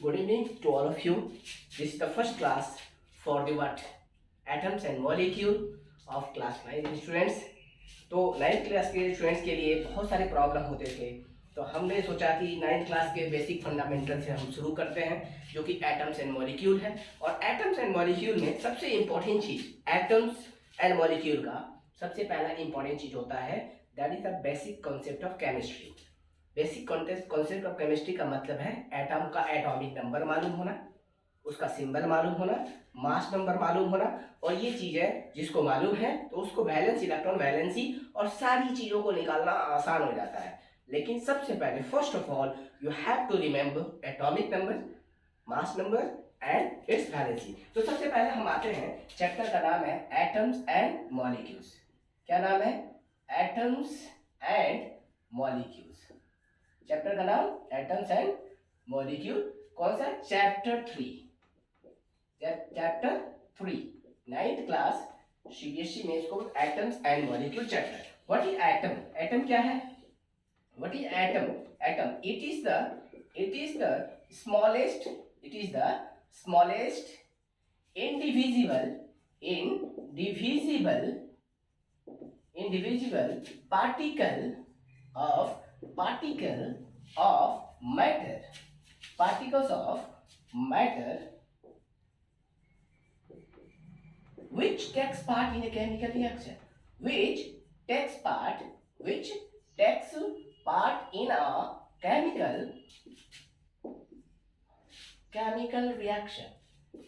Good evening to all of you. This is the first class for the what? Atoms and molecule of class 9 students. तो 9th class के students के लिए बहुत सारे problem होते थे, तो हमने सोचा कि 9th क्लास के बेसिक फंडामेंटल से हम शुरू करते हैं, जो कि एटम्स एंड मॉलिक्यूल है। और एटम्स एंड मॉलिक्यूल में सबसे इंपॉर्टेंट चीज एटम्स एंड मॉलिक्यूल का सबसे पहला इंपॉर्टेंट चीज होता है that is the basic concept of chemistry. Basic concept of chemistry का मतलब है एटम का एटॉमिक नंबर मालूम होना, उसका सिंबल मालूम होना, मास नंबर मालूम होना, और ये चीजें जिसको मालूम है तो उसको वैलेंस, इलेक्ट्रॉन वैलेंसी और सारी चीजों को निकालना आसान हो जाता है। लेकिन सबसे पहले first of all you have to remember atomic number, mass number and its valency. तो सबसे पहले हम आते हैं, चैप्टर का नाम है एटम्स एंड मॉलिक्यूल्स। क्या नाम है? Atoms and molecules. चैप्टर का नाम एटम्स एंड मॉलिक्यूल। कौन सा? Chapter 3। Chapter 3 9th class CBSE में इसको atoms and molecule chapter. What is atom? Atom क्या है? What is atom? Atom it is the smallest indivisible particle of matter, particles of matter which takes part in a chemical reaction, which takes part in a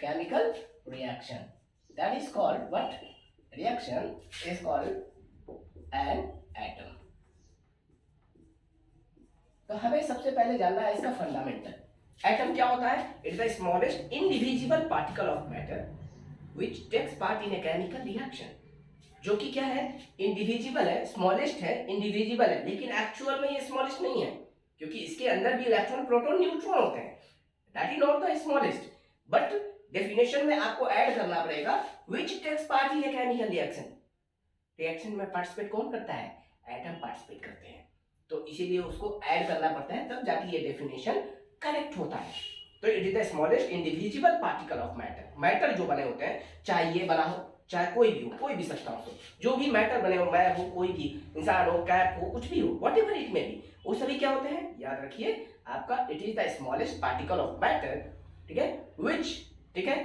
chemical reaction. That is called what? Reaction is called an atom. तो हमें सबसे पहले जानना है इसका fundamental. Atom क्या होता है? It is the smallest indivisible particle of matter which takes part in a chemical reaction. जो कि क्या है? इंडिविजिबल है, स्मॉलेस्ट है, इंडिविजिबल है, लेकिन एक्चुअल में ये स्मॉलेस्ट नहीं है, क्योंकि इसके अंदर भी इलेक्ट्रॉन, प्रोटॉन, न्यूट्रॉन होते हैं। That is not the smallest, but definition में आपको ऐड करना पड़ेगा which takes part in a chemical reaction. Reaction में पार्टिसिपेट कौन करता है? एटम पार्टिसिपेट करते हैं, तो इसीलिए उसको ऐड करना पड़ता है, तब जाके ये डेफिनेशन करेक्ट होता है। तो it is the smallest indivisible particle of matter. Matter जो बने होते हैं, चाहे ये बना हो, चाहे कोई भी हो, कोई भी सब्सटेंस हो, जो भी मैटर बने हो, मैं हो, कोई भी इंसान हो, कैप हो, कुछ भी हो, व्हाटएवर इट मे बी, वो सभी क्या होते हैं? याद रखिए आपका, it is the smallest particle of matter, ठीक है, व्हिच, ठीक है,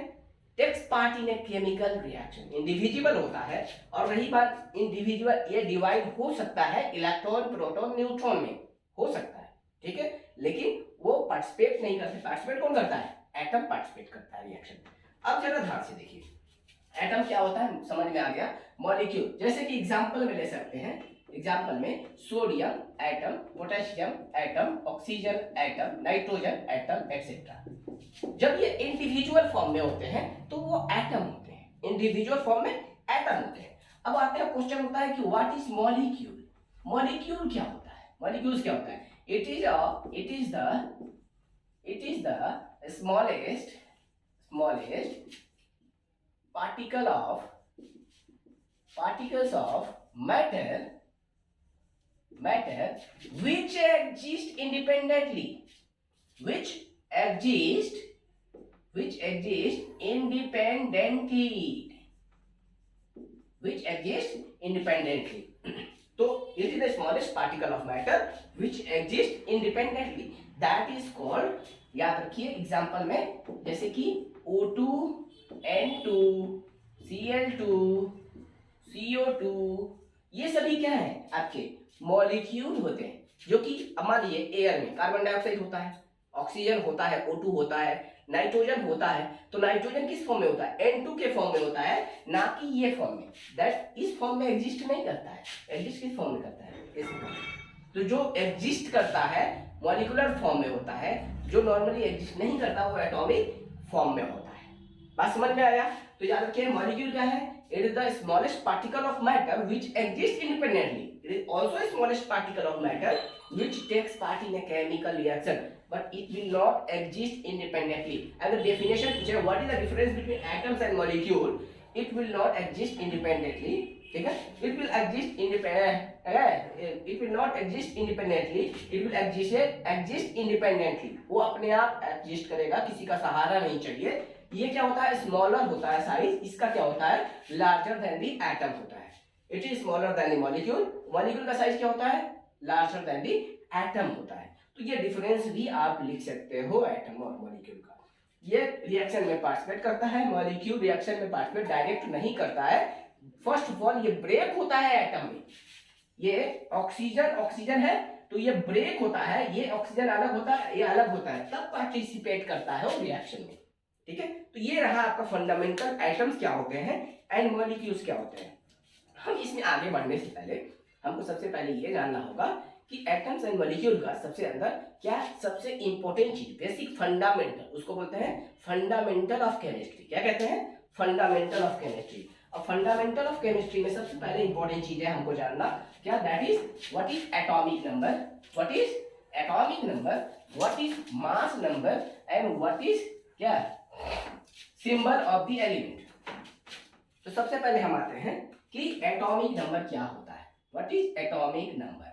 takes part in a chemical reaction. Indivisible होता है, और रही बात इंडिविजुअल, ये डिवाइड हो सकता है इलेक्ट्रॉन, प्रोटॉन, न्यूट्रॉन में हो सकता है, ठीक है, लेकिन वो पार्टिसिपेट नहीं करते। पार्टिसिपेट कौन करता है? एटम पार्टिसिपेट करता है रिएक्शन। अब जरा ध्यान से देखिए, एटम क्या होता है समझ में आ गया। मॉलिक्यूल जैसे कि एग्जांपल में ले सकते हैं, एग्जांपल में sodium atom, potassium atom, oxygen atom, nitrogen atom etcetera. जब ये इंडिविजुअल फॉर्म में होते हैं तो वो एटम होते हैं, इंडिविजुअल फॉर्म में एटम होते हैं। अब आते हैं, क्वेश्चन होता है कि व्हाट इज मॉलिक्यूल? मॉलिक्यूल क्या होता है? मॉलिक्यूल्स क्या होता है? It is the smallest particles of matter which exist independently, तो it is the smallest particle of matter which exists independently, that is called, याद रखिए एग्जांपल में जैसे कि O2, N2, Cl2, CO2, ये सभी क्या है? आपके मॉलिक्यूल होते हैं, जो कि मान लीजिए एयर में कार्बन डाइऑक्साइड होता है, ऑक्सीजन होता है, O2 होता है, नाइट्रोजन होता है। तो नाइट्रोजन किस फॉर्म में होता है? N2 के फॉर्म में होता है, ना कि ये फॉर्म में। दैट इस फॉर्म में एग्जिस्ट नहीं करता है। एग्जिस्ट किस फॉर्म में करता है? इस फॉर्म में। तो जो एग्जिस्ट करता है मॉलिक्यूलर फॉर्म में होता है, जो नॉर्मली एग्जिस्ट नहीं करता वो एटॉमिक फॉर्म में होता है। बात समझ में आया? तो याद रखिए मॉलिक्यूल क्या है? It is the smallest particle of matter which exists independently. It is also a smallest particle of matter which takes part in a chemical reaction, but it will not exist independently. And the definition, what is the difference between atoms and molecule? It will not exist independently. ठीक है, it will exist it will not exist independently, it will exist independently, वो अपने आप exist करेगा, किसी का सहारा नहीं चाहिए। ये क्या होता है, स्मॉलर होता है साइज, इसका क्या होता है, लार्जर देन दी एटम होता है। It is smaller than the molecule, molecule का साइज क्या होता है, लार्जर देन दी एटम होता है। तो ये डिफरेंस भी आप लिख सकते हो एटम और मॉलिक्यूल का। ये रिएक्शन में पार्टिसिपेट करता है, मॉलिक्यूल रिएक्शन में पार्टिसिपेट डायरेक्ट नहीं करता है। फर्स्ट ऑफ ऑल ये ब्रेक होता है एटम में, ये ऑक्सीजन है तो ये ब्रेक होता है, ये ऑक्सीजन अलग होता है, ये अलग होता है, तब पार्टिसिपेट करता है वो रिएक्शन में। ठीक है, तो ये रहा आपका फंडामेंटल एटम्स क्या होते हैं एंड मॉलिक्यूल्स क्या होते हैं। हम इसमें आगे बढ़ने से पहले हमको सबसे पहले ये जानना होगा कि एटम्स एंड मॉलिक्यूल का सबसे इंपॉर्टेंट चीज, बेसिक फंडामेंटल, उसको बोलते हैं फंडामेंटल ऑफ केमिस्ट्री। क्या कहते हैं, फंडामेंटल ऑफ केमिस्ट्री। और फंडामेंटल ऑफ केमिस्ट्री में सबसे पहले इंपॉर्टेंट चीज है हमको जानना, क्या, that is what is atomic number, what is atomic number, what is mass number and what is क्या, सिंबल ऑफ द एलिमेंट। तो सबसे पहले हम आते हैं कि एटॉमिक नंबर क्या होता है, what is atomic number.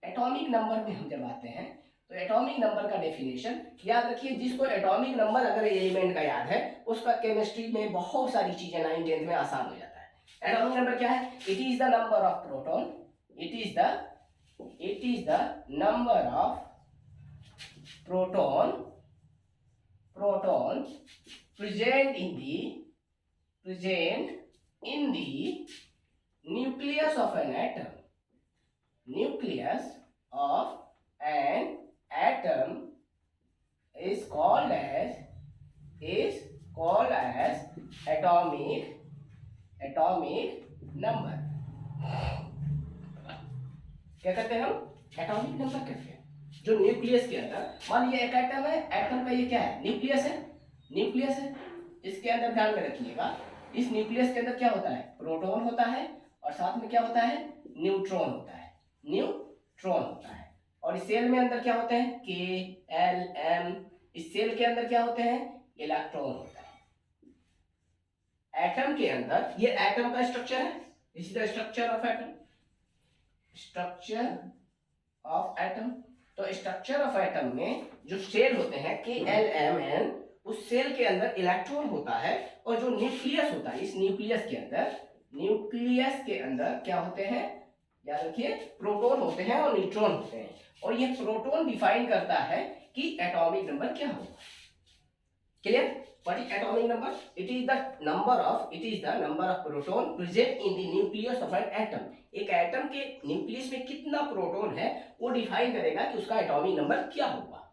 Atomic number में हम जब आते हैं तो एटॉमिक नंबर का डेफिनेशन याद रखिए, जिसको एटॉमिक नंबर अगर एलिमेंट का याद है उसका केमिस्ट्री में बहुत सारी चीजें 9th 10th में आसान हो जाता है। एटॉमिक नंबर क्या है, it is the number of proton, it is the number of proton present in the nucleus of an atom. Nucleus of an atom is called as atomic number. क्या कहते हैं हम, एटॉमिक नंबर कहते हैं। जो nucleus के अंदर, मान लीजिए एक एटम है, एटम का ये क्या है, न्यूक्लियस है, इसके अंदर ध्यान में रखिएगा, इस न्यूक्लियस के अंदर क्या होता है, प्रोटॉन होता है और साथ में क्या होता है, न्यूट्रॉन होता है। और इस सेल में अंदर क्या होते हैं, के एल एम, इस सेल के अंदर क्या होते हैं, इलेक्ट्रॉन होता है। एटम के अंदर, ये एटम का स्ट्रक्चर है, this is the structure of atom, तो स्ट्रक्चर ऑफ एटम में जो सेल होते हैं के एल एम एन, उस सेल के अंदर इलेक्ट्रॉन होता है और जो न्यूक्लियस होता है, इस न्यूक्लियस के अंदर क्या होते हैं, याद रखिए, प्रोटॉन होते हैं और न्यूट्रॉन होते हैं। और ये प्रोटॉन डिफाइन करता है कि एटॉमिक नंबर क्या होगा। Clear, what is atomic number, it is the number of proton present in the nucleus of an atom. एक एटम के न्यूक्लियस में कितना प्रोटॉन है वो डिफाइन करेगा कि उसका एटॉमिक नंबर क्या होगा।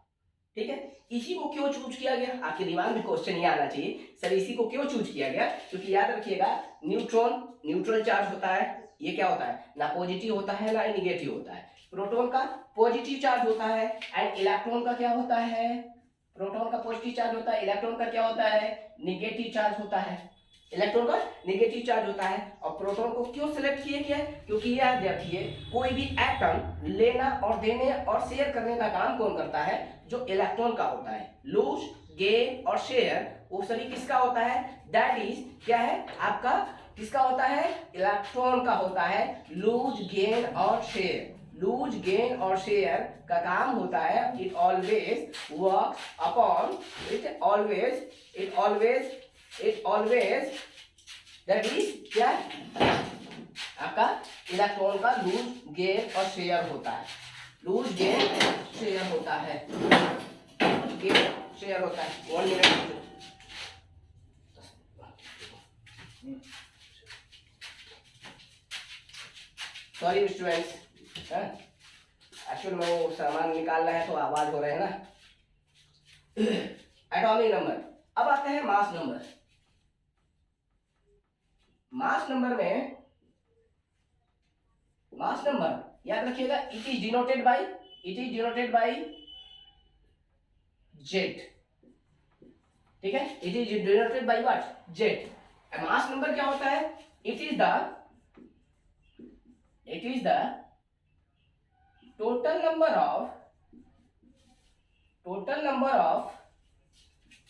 ठीक है, इसी को क्यों चूज किया गया, आपके दिमाग में क्वेश्चन ये आना चाहिए, सर इसी को क्यों चूज किया गया, क्योंकि याद रखिएगा न्यूट्रल चार्ज होता है, ये क्या होता है, ना पॉजिटिव होता है ना निगेटिव होता है। प्रोटॉन का पॉजिटिव चार्ज होता है एंड इलेक्ट्रॉन का क्या होता है, प्रोटॉन का पॉजिटिव चार्ज होता है, इलेक्ट्रॉन का क्या होता है, निगेटिव चार्ज होता है। इलेक्ट्रॉन का नेगेटिव चार्ज होता है। और प्रोटॉन को क्यों सिलेक्ट किया गया है, क्योंकि याद रखिए कोई भी एटम लेना और देने और शेयर करने का काम कौन करता है, जो इलेक्ट्रॉन का होता है। लूज, गेन और शेयर वो सभी किसका होता है, दैट इज क्या है आपका, किसका होता है, इलेक्ट्रॉन का होता है। लूज, गेन और शेयर, लूज, गेन और शेयर का काम होता है, it always works upon, it always that is क्या आपका इलेक्ट्रॉन का लूज, गेन और शेयर होता है। लूज, गेन, शेयर होता है, लूज, गेन, शेयर होता है। 1 मिनट, सॉरी स्टूडेंट्स, एक्चुअल में वो सामान निकालना है तो आवाज हो रहा है ना। Atomic number. अब आते हैं मास नंबर। मास नंबर याद रखिएगा, it is denoted by jet. ठीक है, it is denoted by what, jet. Mass number क्या होता है, it is the total number of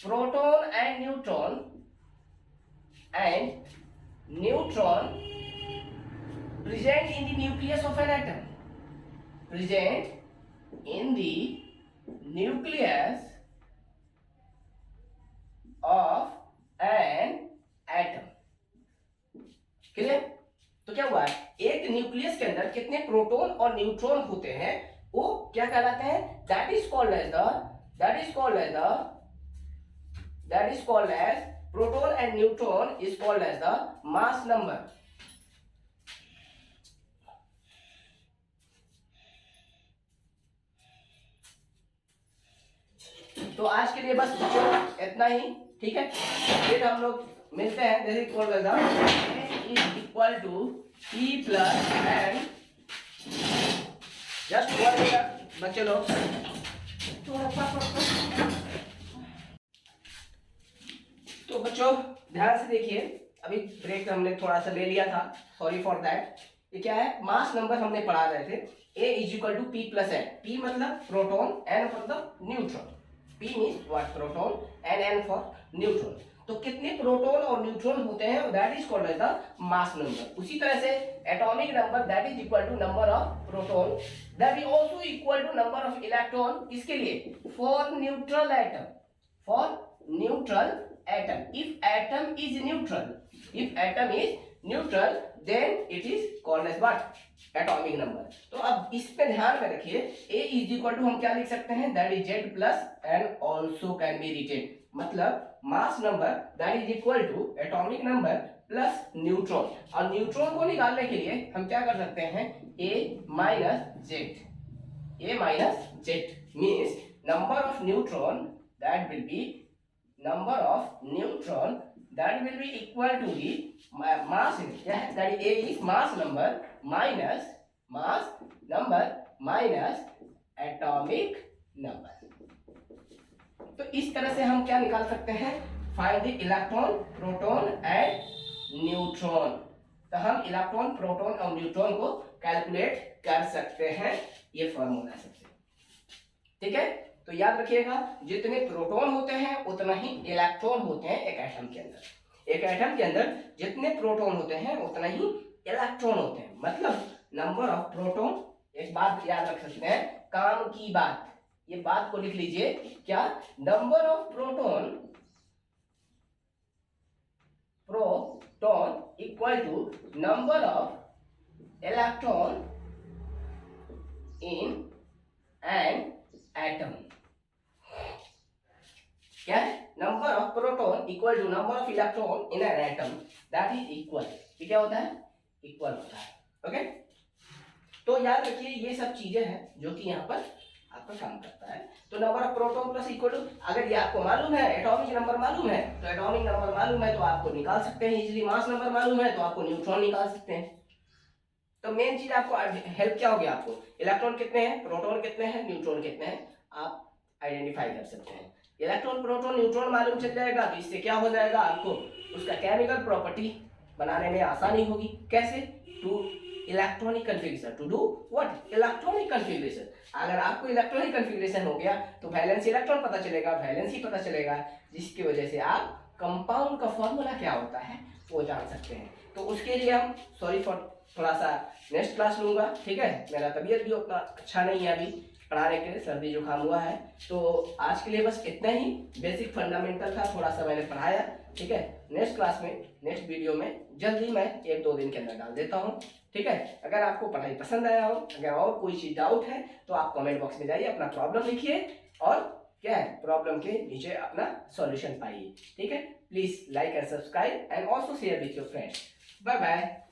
proton and neutron present in the nucleus of an atom, present in the nucleus of an atom. Clear? तो क्या हुआ, एक nucleus के अंदर कितने प्रोटॉन और न्यूट्रॉन होते हैं वो क्या कहलाते हैं, that is called as proton and neutron is called as the mass number. तो आज के लिए बस इतना ही, ठीक है. फिर हम लोग मिलते हैं. This is called as is equal to E plus N. Just 1 minute बच्चे लोग. तो बच्चों ध्यान से देखिए, अभी ब्रेक हमने थोड़ा सा ले लिया था, सॉरी फॉर दैट. ये क्या है, मास नंबर हमने पढ़ा रहे थे. A is equal to P plus N. P मतलब प्रोटॉन, N मतलब neutron. P means what, proton, and N for neutron. तो कितने प्रोटॉन और न्यूट्रॉन होते हैं that is called as the mass number. उसी तरह से atomic number that is equal to number of proton, that is also equal to number of electron. किसके लिए, for neutral atom, for neutral atom. If atom is neutral then it is called as what, atomic number. तो अब इस पे ध्यान में रखिए, A is equal to हम क्या लिख सकते हैं, that is Z plus and also can be written. मतलब mass number that is equal to atomic number plus neutron. और न्यूट्रॉन को निकालने के लिए हम क्या कर सकते हैं, A minus Z means number of neutron that will be equal to the mass. क्या है, that A is mass number minus atomic number. तो इस तरह से हम क्या निकाल सकते हैं, find the electron, proton and neutron. तो हम इलेक्ट्रॉन, प्रोटॉन और न्यूट्रॉन को कैलकुलेट कर सकते हैं. ये फॉर्मूला सबसे, ठीक है. तो याद रखिएगा, जितने प्रोटॉन होते हैं उतना ही इलेक्ट्रॉन होते हैं एक एटम के अंदर. एक एटम के अंदर जितने प्रोटॉन होते हैं उतना ही इलेक्ट्रॉन होते हैं. मतलब नंबर ऑफ प्रोटॉन. एक बात याद रख सकते हैं, काम की बात, ये बात को लिख लीजिए. क्या, number of proton equal to number of electron in an atom. क्या है, number of proton equal to number of electron in an atom that is equal. ये क्या होता है, इक्वल होता है. ओके. तो याद रखिए ये सब चीजें हैं जो कि यहाँ पर आपका काम करता है. तो number of proton plus equal to, अगर ये आपको मालूम है, एटॉमिक नंबर मालूम है, तो एटॉमिक नंबर मालूम है तो आपको निकाल सकते हैं इजीली. मास नंबर मालूम है तो आपको न्यूट्रॉन निकाल सकते हैं. तो मेन चीज आपको हेल्प क्या होगी, आपको इलेक्ट्रॉन कितने हैं, प्रोटॉन कितने हैं, न्यूट्रॉन कितने हैं, आप आइडेंटिफाई कर सकते हैं. इलेक्ट्रॉन, प्रोटॉन, न्यूट्रॉन मालूम चल जाएगा तो इससे क्या हो जाएगा, आपको उसका केमिकल प्रॉपर्टी बनाने में आसानी होगी. कैसे, to electronic configuration, to do what, electronic configuration. अगर आपको इलेक्ट्रॉनिक कन्फिगरेशन हो गया तो वैलेंसी इलेक्ट्रॉन पता चलेगा, वैलेंसी पता चलेगा, जिसकी वजह से आप कंपाउंड का फॉर्मूला क्या होता है वो जान सकते हैं. तो उसके लिए हम, सॉरी फॉर थोड़ा सा नेक्स्ट क्लास लूंगा, ठीक है. मेरा तबीयत भी उतना अच्छा नहीं है अभी पढ़ाने के लिए, सर्दी जुकाम हुआ है. तो आज के लिए बस इतना ही. बेसिक फंडामेंटल था, थोड़ा सा मैंने पढ़ाया, ठीक है. नेक्स्ट क्लास में, नेक्स्ट वीडियो में जल्दी मैं 1-2 दिन के अंदर डाल देता हूँ, ठीक है. अगर आपको पढ़ाई पसंद आया हो, अगर और कोई चीज डाउट है तो आप कमेंट बॉक्स में जाइए, अपना प्रॉब्लम लिखिए और क्या है, प्रॉब्लम के नीचे अपना सॉल्यूशन पाइए, ठीक है. Please like and subscribe and also share with your friends. Bye bye.